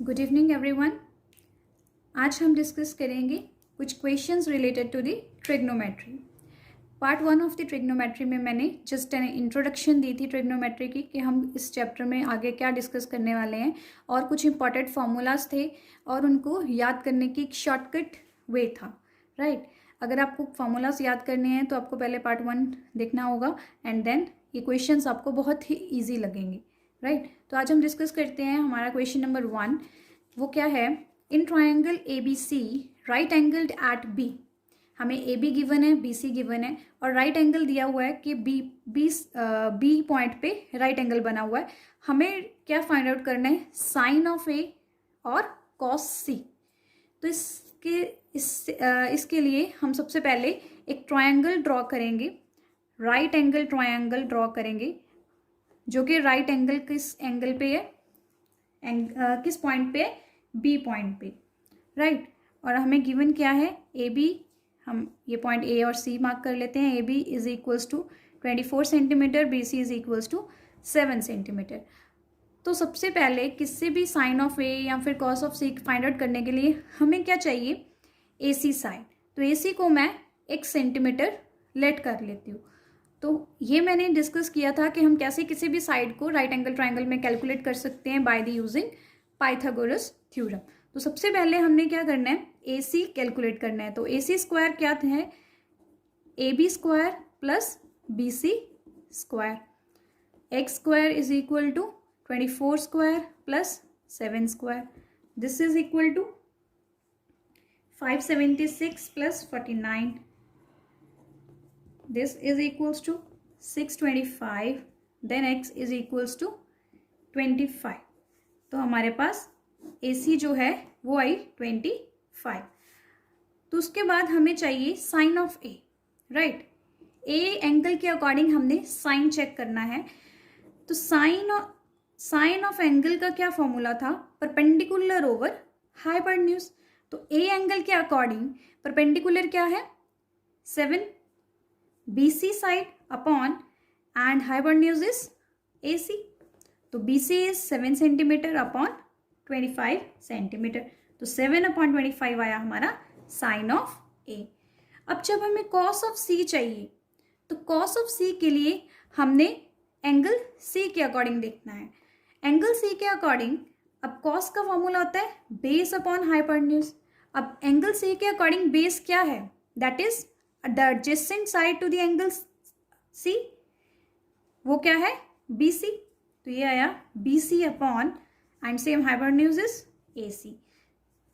Good evening everyone. आज हम discuss करेंगे कुछ questions related to the trigonometry. Part 1 of the trigonometry में मैंने जस्ट एन इंट्रोडक्शन दी थी ट्रिग्नोमेट्री की कि हम इस चैप्टर में आगे क्या डिस्कस करने वाले हैं, और कुछ इंपॉर्टेंट फार्मूलाज थे और उनको याद करने की एक शॉर्टकट वे था, राइट। अगर आपको फार्मूलाज याद करने हैं तो आपको पहले पार्ट 1 देखना होगा एंड देन ये क्वेश्चंस आपको बहुत ही ईजी लगेंगे, राइट। तो आज हम डिस्कस करते हैं हमारा क्वेश्चन नंबर 1। वो क्या है? In triangle A B C right angled at B. हमें ए बी गिवन है, बी सी गिवन है और राइट एंगल दिया हुआ है कि बी पॉइंट पे राइट एंगल बना हुआ है। हमें क्या फाइंड आउट करना है? साइन ऑफ ए और कॉस सी। तो इसके लिए हम सबसे पहले एक ट्राइंगल ड्रॉ करेंगे, राइट एंगल ट्राइंगल ड्रॉ करेंगे, जो कि राइट एंगल किस एंगल पे है, किस पॉइंट पे है? बी पॉइंट पे, राइट। और हमें गिवन क्या है? ए बी, हम ये पॉइंट ए और सी मार्क कर लेते हैं। A B is equals to 24 centimetre, B C is equals to 7 centimetre. तो सबसे पहले किससे भी साइन ऑफ ए या फिर cos of C find out करने के लिए हमें क्या चाहिए? A C side. तो ए सी को मैं 1 सेंटीमीटर लेट कर लेती हूँ। तो ये मैंने डिस्कस किया था कि हम कैसे किसी भी साइड को राइट एंगल ट्राइंगल में कैलकुलेट कर सकते हैं by the using Pythagoras theorem. तो सबसे पहले हमने क्या करना है? ए सी कैलकुलेट करना है। तो ए सी स्क्वायर क्या है? A B square plus B C square. X square is equal to 24 square plus 7 square. This is equal to 576 plus 49। This is equals to 625, then x is equals to 25। तो हमारे पास AC जो है वो आई 25। तो उसके बाद हमें चाहिए sine of A, right. A angle के अकॉर्डिंग हमने साइन चेक करना है। तो साइन ऑफ एंगल का क्या फॉर्मूला था? Perpendicular over hypotenuse. तो A एंगल के अकॉर्डिंग परपेंडिकुलर क्या है? 7 BC side upon and hypotenuse is AC। तो BC is 7 centimetre upon 25 centimetre. तो 7 अपॉन 25 आया हमारा साइन ऑफ A। अब जब हमें कॉस ऑफ C चाहिए तो कॉस ऑफ C के लिए हमने एंगल C के अकॉर्डिंग देखना है। एंगल C के अकॉर्डिंग अब कॉस का फॉर्मूला होता है बेस अपॉन हाइपोटेन्यूज। अब एंगल C के अकॉर्डिंग बेस क्या है? That is the adjacent side to the angle C, वो क्या है? BC। तो ये आया BC upon and same hypotenuse is AC।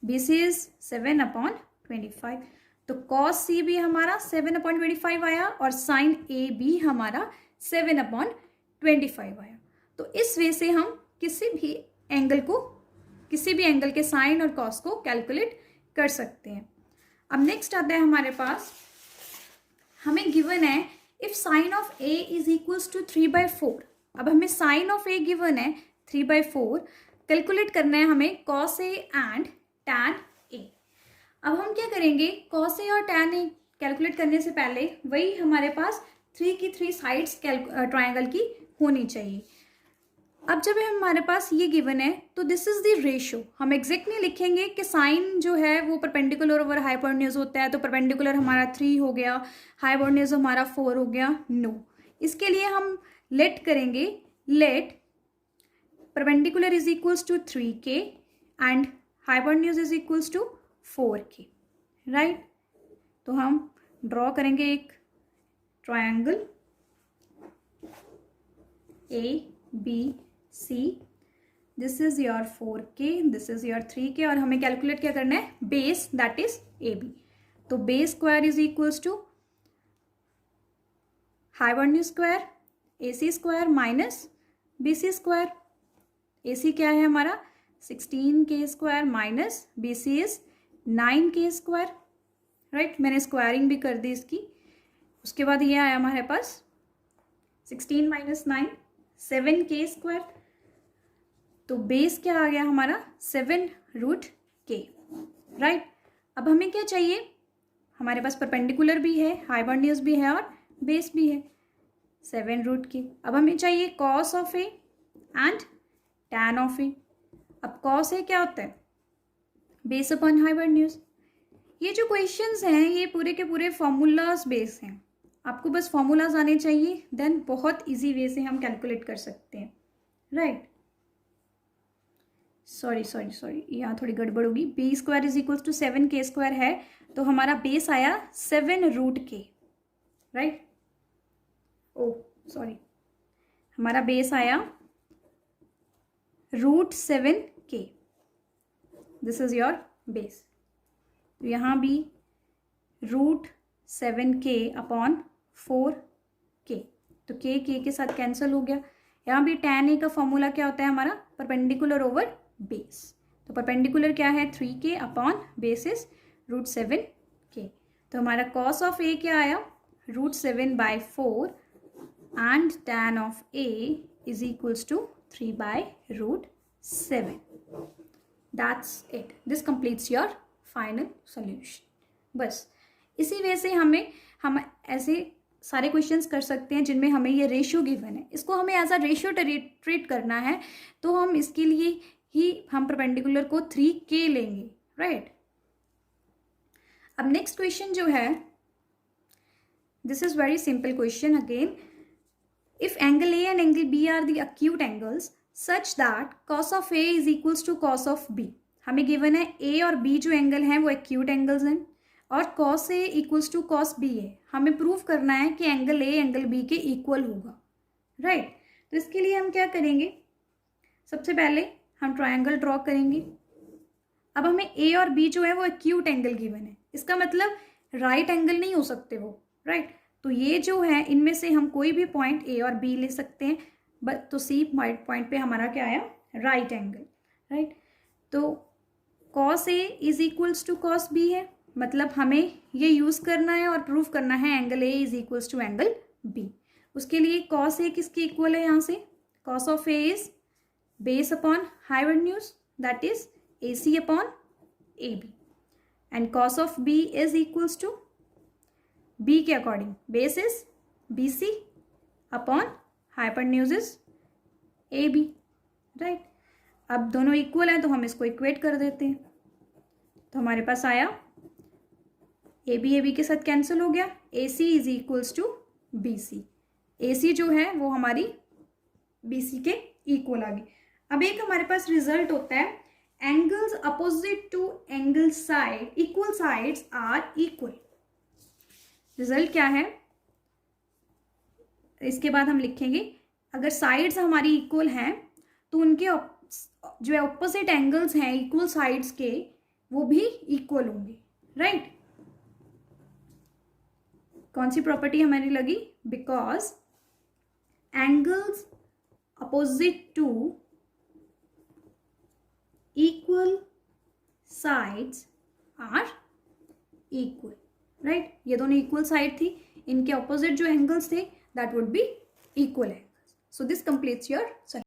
BC is 7 upon 25। तो cos C भी हमारा 7 अपॉन 25 आया और साइन A भी हमारा 7 अपॉन 25 आया। तो इस वे से हम किसी भी एंगल के साइन और cos को कैलकुलेट कर सकते हैं। अब नेक्स्ट आता है हमारे पास, हमें गिवन है if sine of A is equals to 3/4। अब हमें साइन ऑफ A गिवन है 3/4, कैलकुलेट करना है हमें cos A and tan A। अब हम क्या करेंगे? cos A और tan A कैलकुलेट करने से पहले वही हमारे पास 3 की 3 साइड्स ट्राइंगल की होनी चाहिए। अब जब हमारे पास ये गिवन है तो दिस इज द रेशियो। हम एग्जैक्ट नहीं लिखेंगे कि साइन जो है वो परपेंडिकुलर ओवर हाइपोटेन्यूज होता है, तो परपेंडिकुलर हमारा 3 हो गया, हाइपोटेन्यूज हमारा 4 हो गया। नो, इसके लिए हम लेट करेंगे, let perpendicular is equals to 3k and hypotenuse is equals to 4k, right. तो हम ड्रॉ करेंगे एक triangle ABC। This is your 4k, this is your 3k और हमें कैलकुलेट क्या करना है? Base, that is AB। तो base square is equals to hypotenuse square AC square minus BC square. AC क्या है हमारा? 16k square minus BC is 9k square, right. मैंने स्क्वायरिंग भी कर दी इसकी। उसके बाद ये आया हमारे पास 16 माइनस 9 7k स्क्वायर। तो बेस क्या आ गया हमारा? 7√k, right. अब हमें क्या चाहिए? हमारे पास परपेंडिकुलर भी है, हाइपोटेन्यूज भी है और बेस भी है, 7√k। अब हमें चाहिए cos of A and tan of A। अब कॉस ए क्या होता है, बेस अपॉन हाइपोटेन्यूज। ये जो क्वेश्चंस हैं ये पूरे के पूरे फॉर्मूलाज बेस हैं, आपको बस फॉर्मूलाज आने चाहिए, देन बहुत इजी वे से हम कैलकुलेट कर सकते हैं, राइट। सॉरी यहाँ थोड़ी गड़बड़ होगी। B square is equal to 7k² है, तो हमारा बेस आया 7√k, राइट। ओ सॉरी, हमारा बेस आया √7k, this is your base. तो यहाँ भी √7k अपॉन 4k, तो k के साथ कैंसिल हो गया। यहाँ भी tan a का फॉर्मूला क्या होता है हमारा, परपेंडिकुलर ओवर बेस। तो परपेंडिकुलर क्या है, 3k upon base is √7k। तो हमारा cos ऑफ a क्या आया, √7/4 and tan of a is equals to 3/√7। That's it, this completes your final solution. बस इसी वजह से हम ऐसे सारे क्वेश्चंस कर सकते हैं जिनमें हमें ये रेशियो गिवन है, इसको हमें एज अ रेशियो ट्रीट करना है, तो हम इसके लिए ही हम परपेंडिकुलर को 3k लेंगे, राइट। अब नेक्स्ट क्वेश्चन जो है, this is very simple question again. If angle A and angle B are the acute angles such that cos of A is equals to cos of B. हमें given है A और B जो angle हैं वो acute angles हैं, और cos A equals to cos B है। हमें प्रूव करना है कि एंगल ए एंगल बी के इक्वल होगा, राइट। तो इसके लिए हम क्या करेंगे, सबसे पहले हम ट्रायंगल ड्रॉ करेंगे। अब हमें ए और बी जो है वो एक्यूट एंगल गिवन है, इसका मतलब राइट एंगल नहीं हो सकते वो, राइट। तो ये जो है इनमें से हम कोई भी पॉइंट ए और बी ले सकते हैं, तो सी पॉइंट पे हमारा क्या आया, राइट एंगल, राइट। तो cos A is equals to cos B है, मतलब हमें ये यूज़ करना है और प्रूव करना है angle A is equals to angle B. उसके लिए cos ए किसके इक्वल है, यहाँ से cos of A is base upon hypotenuse, that is AC upon AB, and cos of B is equals to B के according base is BC upon hypotenuse is AB, right. अब दोनों equal हैं तो हम इसको इक्वेट कर देते हैं, तो हमारे पास आया AB के साथ कैंसिल हो गया, AC is equals to BC। AC जो है वो हमारी BC के इक्वल आ गई। अब एक हमारे पास रिजल्ट होता है, angles opposite to angle side equal sides are equal. Result क्या है, इसके बाद हम लिखेंगे अगर साइड्स हमारी इक्वल हैं तो उनके जो ऑपोजिट एंगल्स हैं इक्वल साइड्स के वो भी इक्वल होंगे, राइट। कौन सी प्रॉपर्टी हमारी लगी, because angles opposite to equal sides are equal, right. ये दोनों इक्वल साइड थी, इनके ऑपोजिट जो एंगल्स थे that would be equal angles. So this completes your